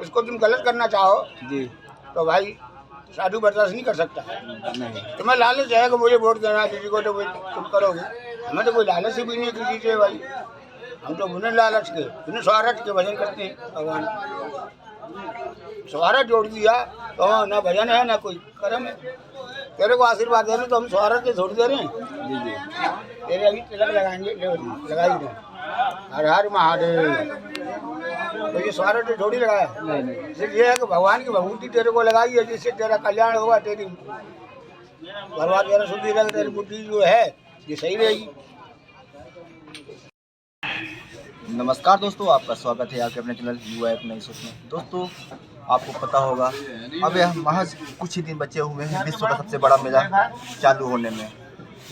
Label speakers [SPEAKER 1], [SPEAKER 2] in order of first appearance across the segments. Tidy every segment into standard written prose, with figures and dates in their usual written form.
[SPEAKER 1] इसको तुम गलत करना चाहो
[SPEAKER 2] जी
[SPEAKER 1] तो भाई साधु बर्दाश्त नहीं कर सकता।
[SPEAKER 2] नहीं
[SPEAKER 1] तुम्हें लालच है कि मुझे वोट देना किसी को, तो तुम करोगे। हमें तो कोई लालच भी नहीं है किसी से भाई। हम तो बिना लालच के बिना स्वार्थ के भजन करते हैं भगवान। स्वार्थ जोड़ दिया तो ना भजन है ना कोई कर्म है। तेरे को आशीर्वाद दे रहे तो हम स्वार्थ के छोड़ दे रहे हैं।
[SPEAKER 2] जी जी
[SPEAKER 1] तेरे अभी तिलक लगाएंगे, लगा ही दें। हर हर महादेव। तो ये स्वार्थ तो थोड़ी लगाया है।
[SPEAKER 2] नहीं नहीं
[SPEAKER 1] सिर्फ ये है कि भगवान की भभूति तेरे को लगाई है, जिससे तेरा कल्याण होगा, तेरी भगवान तेरा शुद्धि रहेगा, तेरी बुद्धि जो है ये सही रहेगी।
[SPEAKER 2] नमस्कार दोस्तों, आपका स्वागत है आपके अपने चैनल युवा एक नई सोच में। दोस्तों आपको पता होगा अब यह महज कुछ ही दिन बचे हुए हैं विश्व का सबसे बड़ा मेला चालू होने में।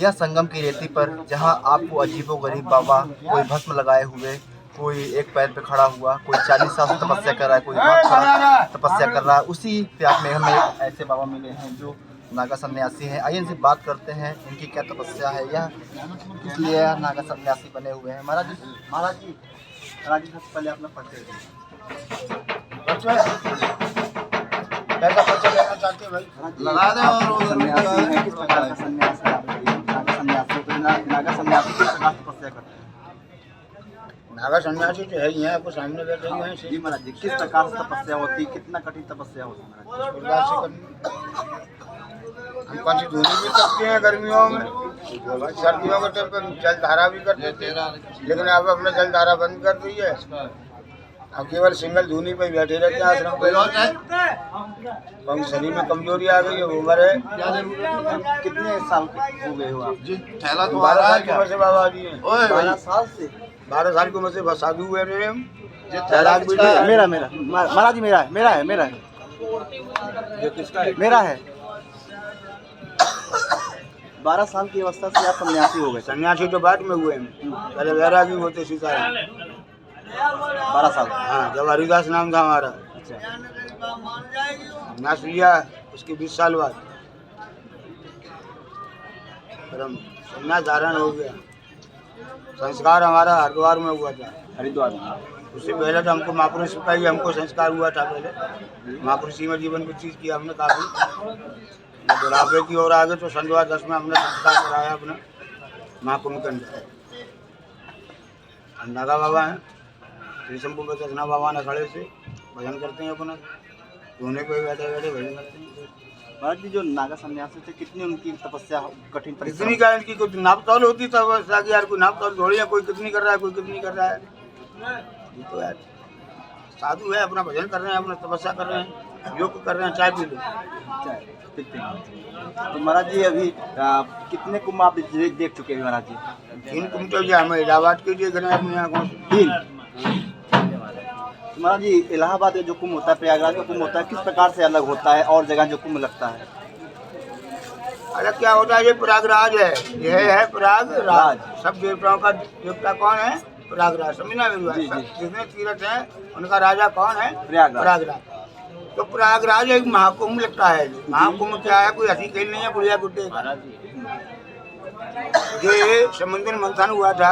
[SPEAKER 2] यह संगम की रेती पर जहां आपको अजीबोगरीब बाबा, कोई भस्म लगाए हुए, कोई एक पैर पे खड़ा हुआ, कोई 40 साल से तपस्या कर रहा है, कोई हाथ खड़ा तपस्या कर रहा है, उसी प्यार में हमें ऐसे बाबा मिले हैं जो नागा सन्यासी हैं। आइए इनसे बात करते हैं इनकी क्या तपस्या है, यह इसलिए यह नागा सन्यासी बने हुए हैं। महाराज जी सबसे पहले अपना परिचय
[SPEAKER 1] कैसा परिचय लेना चाहते हैं भाई?
[SPEAKER 2] लगा दें। और सन्यासी हैं, किस प्रकार का सन्यास है आपका? नागा सन्यासी तो नागा सन्यासी किस प्रकार तपस्या करते हैं?
[SPEAKER 1] नागा सन्यासी तो है ही हैं, आपको सामने बैठे हुए हैं।
[SPEAKER 2] जी महाराज जी, किस प्रकार से तपस्या होती है, कितना कठिन तपस्या होती है महाराज
[SPEAKER 1] इस प्रकार से हम कौन सी धूनी भी करते हैं गर्मियों में, सर्दियों के टाइम पर जल धारा भी करते थे, लेकिन अब अपने जल धारा बंद कर दी है। अब केवल सिंगल धूनी पे बैठे रहते हैं आश्रम पे। कम शरीर में कमजोरी आ गई है, उम्र है।
[SPEAKER 2] कितने साल हो गए हो आप? जी
[SPEAKER 1] 12 साल की उम्र से बाबा जी हैं।
[SPEAKER 2] 12 साल से
[SPEAKER 1] 12 साल की उम्र से साधु हुए रहे हम।
[SPEAKER 2] मेरा महाराज जी मेरा है
[SPEAKER 1] ये किसका है?
[SPEAKER 2] मेरा है। 12 साल की अवस्था से आप सन्यासी हो गए।
[SPEAKER 1] सन्यासी तो बाद में हुए हम, पहले वैरागी होते सीताराम।
[SPEAKER 2] 12 साल
[SPEAKER 1] हाँ, जब हरिदास नाम था हमारा। संन्यास लिया उसके 20 साल बाद फिर हम संन्यास धारण हो गया। संस्कार हमारा हरिद्वार में हुआ था।
[SPEAKER 2] हरिद्वार
[SPEAKER 1] उससे पहले तो हमको महापुरुष का ही हमको संस्कार हुआ था। पहले महापुरुषी में जीवन को चीज़ किया हमने काफ़ी। बुढ़ापे की ओर आगे तो 2010 में हमने संस्कार कराया अपना महाकुंभ के अंदर। नागा बाबा हैं, शंभू बचना बाबा ने खड़े से भजन करते हैं अपना, धोने पे बैठे बैठे भजन करते हैं।
[SPEAKER 2] महाराज जी जो नागा सन्यासी थे, कितनी उनकी तपस्या कठिन परिश्रम?
[SPEAKER 1] कितनी का इनकी कोई नाप तौल होती तपस्या की यार? कोई नाप तौल थोड़ी है, कोई कितनी कर रहा है कोई कितनी कर रहा है। ये तो यार साधु है, अपना भजन कर रहे हैं, अपना तपस्या कर रहे हैं, योग कर रहे हैं। चाय पी लो।
[SPEAKER 2] तो महाराज जी अभी कितने कुंभ आप देख चुके हैं महाराज जी?
[SPEAKER 1] 3 कुंभ तो हमें इलाहाबाद के लिए गए अपनी आँखों से।
[SPEAKER 2] 3। तो महाराज जी इलाहाबाद में जो कुंभ होता है, प्रयागराज का कुंभ होता है, किस प्रकार से अलग होता है और जगह जो कुंभ लगता है?
[SPEAKER 1] अलग क्या होता है? ये प्रयागराज है, यह है प्रयागराज। सब देवताओं का देवता कौन है? प्रयागराज। समझना मेरी बात। जितने तीर्थ हैं उनका राजा कौन है? प्रयागराज। तो प्रयागराज एक महाकुंभ लगता है। महाकुंभ क्या है? कोई हंसी खेल नहीं है, बुढ़िया गुड्डे। ये समुद्र मंथन हुआ था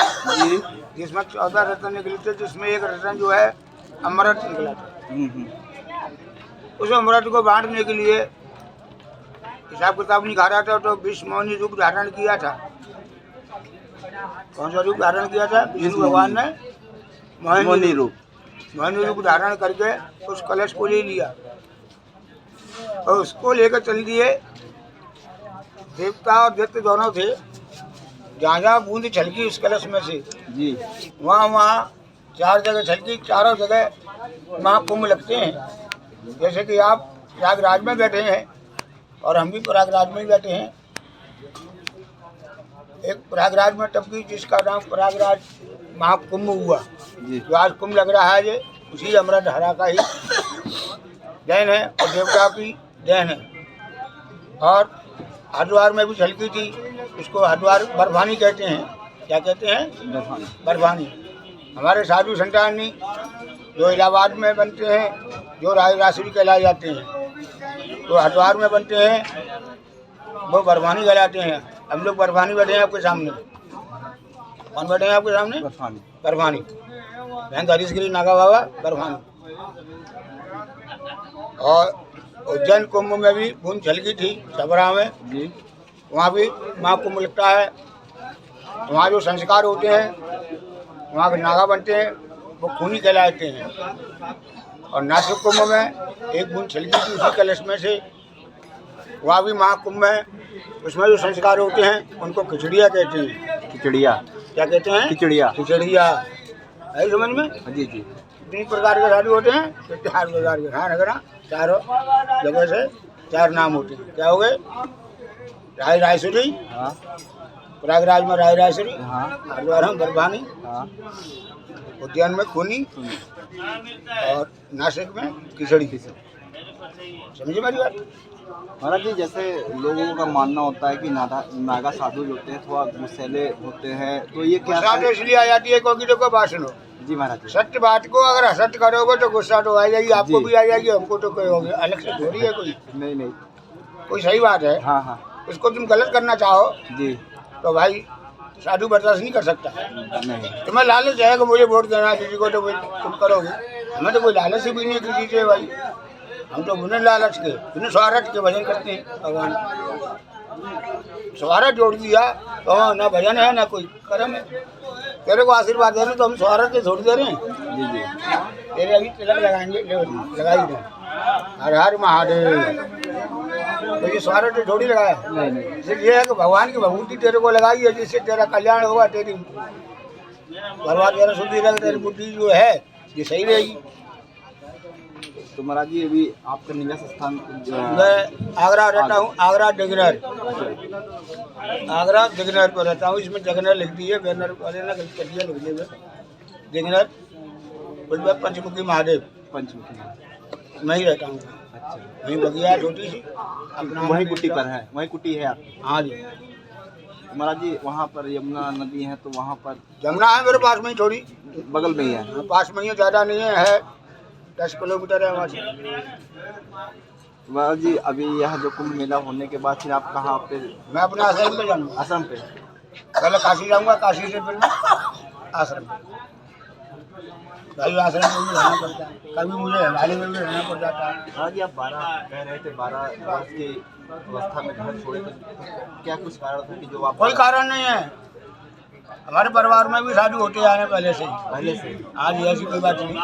[SPEAKER 1] जिसमें 14 रत्न निकले थे, जिसमें एक रत्न जो है अमृत निकला था। उस अमृत को बांटने के लिए हिसाब किताब नहीं खा रहा था, तो विष्णु मोहिनी रूप धारण किया था। कौन सा रूप धारण किया था? विष्णु भगवान ने मोहिनी रूप धारण करके उस कलश को ले लिया और उसको लेकर चल दिए। देवता और दैत्य दोनों थे। जहाँ जहाँ बूंद छलकी उस कलश में से जी, वहाँ 4 जगह छलकी। चारों जगह महाकुंभ लगते हैं। जैसे कि आप प्रयागराज में बैठे हैं और हम भी प्रयागराज में ही बैठे हैं। एक प्रयागराज में टपकी जिसका नाम प्रयागराज महाकुंभ हुआ, जो आज कुंभ लग रहा है, ये उसी अमृत धारा का ही देन है और देवता की देन है। और हरिद्वार में भी छलकी थी, उसको हरिद्वार बर्फानी कहते हैं। क्या कहते हैं? बर्फानी। हमारे साधु संतानी जो इलाहाबाद में बनते हैं, जो राजराश्री कहलाए जाते हैं, तो हरिद्वार में बनते हैं, वो बर्फानी कहलाते हैं। हम लोग बर्फानी बैठे हैं आपके सामने। कौन बैठे हैं आपके सामने? बर्फानी। बर्फानी हरीशगिरी नागा बाबा बर्फानी। और उज्जैन कुंभ में भी बूंद झलकी थी छपरा में
[SPEAKER 2] जी।
[SPEAKER 1] वहाँ भी महाकुंभ लगता है। वहाँ जो संस्कार होते हैं, वहाँ के नागा बनते हैं, वो खूनी कहलाते हैं। और नासिक कुंभ में एक बूंद छलकी थी उसी कलश में से, वहाँ भी महाकुंभ है। उसमें जो संस्कार होते हैं उनको खिचड़िया कहते हैं।
[SPEAKER 2] खिचड़िया
[SPEAKER 1] क्या कहते हैं?
[SPEAKER 2] खिचड़िया।
[SPEAKER 1] खिचड़िया है समझ में?
[SPEAKER 2] जी जी।
[SPEAKER 1] 3 प्रकार के साधु होते हैं, तो 4 प्रकार के हाँ रखना, चारों जगह से 4 नाम होते हैं। क्या हो गए? राय रायसुरी,
[SPEAKER 2] हाँ
[SPEAKER 1] प्रयागराज में राय रायसुरी,
[SPEAKER 2] हाँ
[SPEAKER 1] हरिद्वार में बर्फानी,
[SPEAKER 2] हाँ।
[SPEAKER 1] उज्जैन में खूनी और नासिक में खिचड़ी। समझे मेरी बात?
[SPEAKER 2] महाराज जी, जैसे लोगों का मानना होता है कि नागा साधु जो होते हैं थोड़ा गुस्सैले होते हैं, तो ये क्या
[SPEAKER 1] गुस्सा तो इसलिए आ जाती है क्योंकि देखो बात सुनो,
[SPEAKER 2] जी महाराज जी।
[SPEAKER 1] सत्य बात को अगर असत्य करोगे तो गुस्सा तो आ जाएगी, आपको
[SPEAKER 2] जी।
[SPEAKER 1] भी आ जाएगी, हमको तो कोई होगी, अलग से थोड़ी है कोई।
[SPEAKER 2] नहीं नहीं।
[SPEAKER 1] कोई सही बात है,
[SPEAKER 2] हाँ हाँ
[SPEAKER 1] उसको तुम गलत करना चाहो
[SPEAKER 2] जी।
[SPEAKER 1] तो भाई साधु बर्दाश्त नहीं कर सकता।
[SPEAKER 2] नहीं।
[SPEAKER 1] तुम्हें लालच है कि मुझे वोट देना किसी को, तो तुम करोगे। हमें तो कोई लालच ही भी नहीं किसी से भाई, हम तो बिना लालच के बिना स्वार्थ के भजन करते हैं। भगवान स्वार्थ जोड़ दिया तो ना भजन है ना कोई कर्म है। तेरे को आशीर्वाद दे रहे तो हम स्वार्थ के छोड़ दे रहे हैं।
[SPEAKER 2] जी जी।
[SPEAKER 1] तेरे अभी तिलक लगाएंगे, लगाई दे। हर हर महादेव। तो ये स्वार्थ तो थोड़ी लगाया,
[SPEAKER 2] नहीं नहीं।
[SPEAKER 1] सिर्फ ये है कि भगवान की भभूति तेरे को लगाई है, जिससे तेरा कल्याण होगा, तेरी भगवान तेरा शुद्धि रहेगा, तेरी बुद्धि जो है ये सही रहेगी।
[SPEAKER 2] तो महाराज जी, अभी आपका निवास स्थान
[SPEAKER 1] मैं आगरा रहता हूँ, आगरा डिगनर, आगरा डिगनर पर रहता हूँ। इसमें जगनर लिख दी है, बैनर वाले ने गलत कर दिया लिखने में। डिगनर पंचमुखी महादेव
[SPEAKER 2] पंचमुखी
[SPEAKER 1] मैं ही रहता हूँ।
[SPEAKER 2] अच्छा।
[SPEAKER 1] वहीं बगिया है छोटी सी, अपना
[SPEAKER 2] वही कुटी पर है, वही कुटी है आपकी?
[SPEAKER 1] हाँ जी।
[SPEAKER 2] महाराज जी, वहाँ पर यमुना नदी है, तो वहाँ पर
[SPEAKER 1] जमुना है मेरे पास में ही, थोड़ी
[SPEAKER 2] बगल में ही है?
[SPEAKER 1] पास में ही, ज़्यादा नहीं है 10 किलोमीटर है वहाँ से।
[SPEAKER 2] महाराज जी, अभी यह जो कुंभ मेला होने के बाद फिर आप कहाँ पे?
[SPEAKER 1] मैं अपने आश्रम पे जाऊँगा।
[SPEAKER 2] असम पे?
[SPEAKER 1] पहले काशी जाऊँगा, काशी से फिर आश्रम पे। भाई आश्रम में भी रहना पड़ता है, कभी मुझे हिमालय में भी रहना पड़ जाता है।
[SPEAKER 2] महाराज जी, आप 12 कह रहे थे, 12 वर्ष की अवस्था में घर छोड़े, तो क्या कुछ कारण था कि जो आप?
[SPEAKER 1] कोई कारण नहीं है, हमारे परिवार में भी साधु होते आए हैं पहले से। आज ऐसी कोई बात नहीं।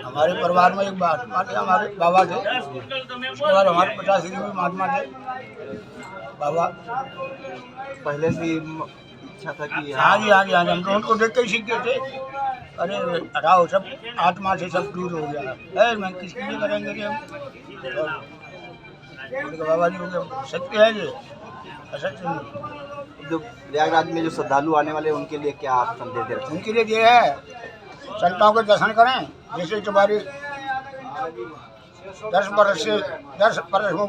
[SPEAKER 1] हमारे परिवार में एक महात्मा थे, हमारे बाबा थे, उसके बाद हमारे पिताश्री भी महात्मा थे। बाबा
[SPEAKER 2] पहले से इच्छा था कि
[SPEAKER 1] हाँ जी हाँ जी हाँ जी, हम तो उनको देख के ही सीखे थे। अरे हटाओ, सब आत्मा से सब दूर हो गया है, मैं किसके लिए करेंगे कि हम? तो बाबा जी हो गया, सत्य है ये, असत्य नहीं।
[SPEAKER 2] जो प्रयागराज में जो श्रद्धालु आने वाले हैं, उनके लिए क्या आप संदेश दे रहे हैं?
[SPEAKER 1] उनके लिए ये है, संतों के दर्शन करें। जैसे तुम्हारी 10 बरस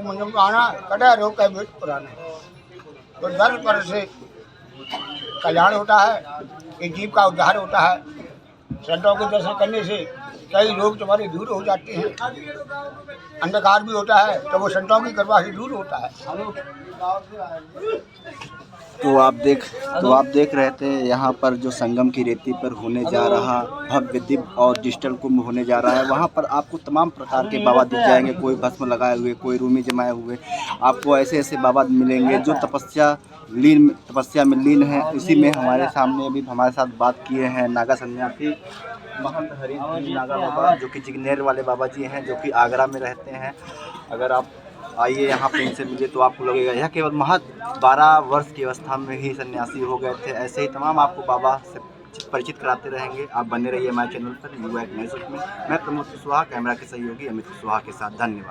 [SPEAKER 1] मुझे आना कटा रोग का भी पुराना, तो 10 बरस से कल्याण होता है, एक जीव का उद्धार होता है। संतों के दर्शन करने से कई रोग तुम्हारे दूर हो जाते हैं, अंधकार भी होता है तो वो संतों की कृपा से दूर होता है।
[SPEAKER 2] तो आप देख रहे थे यहाँ पर जो संगम की रेती पर होने जा रहा भव्य दिव्य और डिजिटल कुंभ होने जा रहा है। वहाँ पर आपको तमाम प्रकार के बाबा दिख जाएंगे, कोई भस्म लगाए हुए, कोई रूमी जमाए हुए। आपको ऐसे ऐसे बाबा मिलेंगे जो तपस्या में लीन है। इसी में हमारे सामने अभी हमारे साथ बात किए हैं नागा सन्यासी महंत हरि नागा बाबा, जो कि जिग्नेर वाले बाबा जी हैं, जो कि आगरा में रहते हैं। अगर आप आइए यहाँ पे इनसे मिले तो आपको लगेगा यह केवल महज 12 वर्ष की अवस्था में ही सन्यासी हो गए थे। ऐसे ही तमाम आपको बाबा से परिचित कराते रहेंगे। आप बने रहिए हमारे चैनल पर युवा एक नई सोच में। मैं प्रमोद कुशवाहा, कैमरा के सहयोगी अमित कुशवाहा के साथ। धन्यवाद।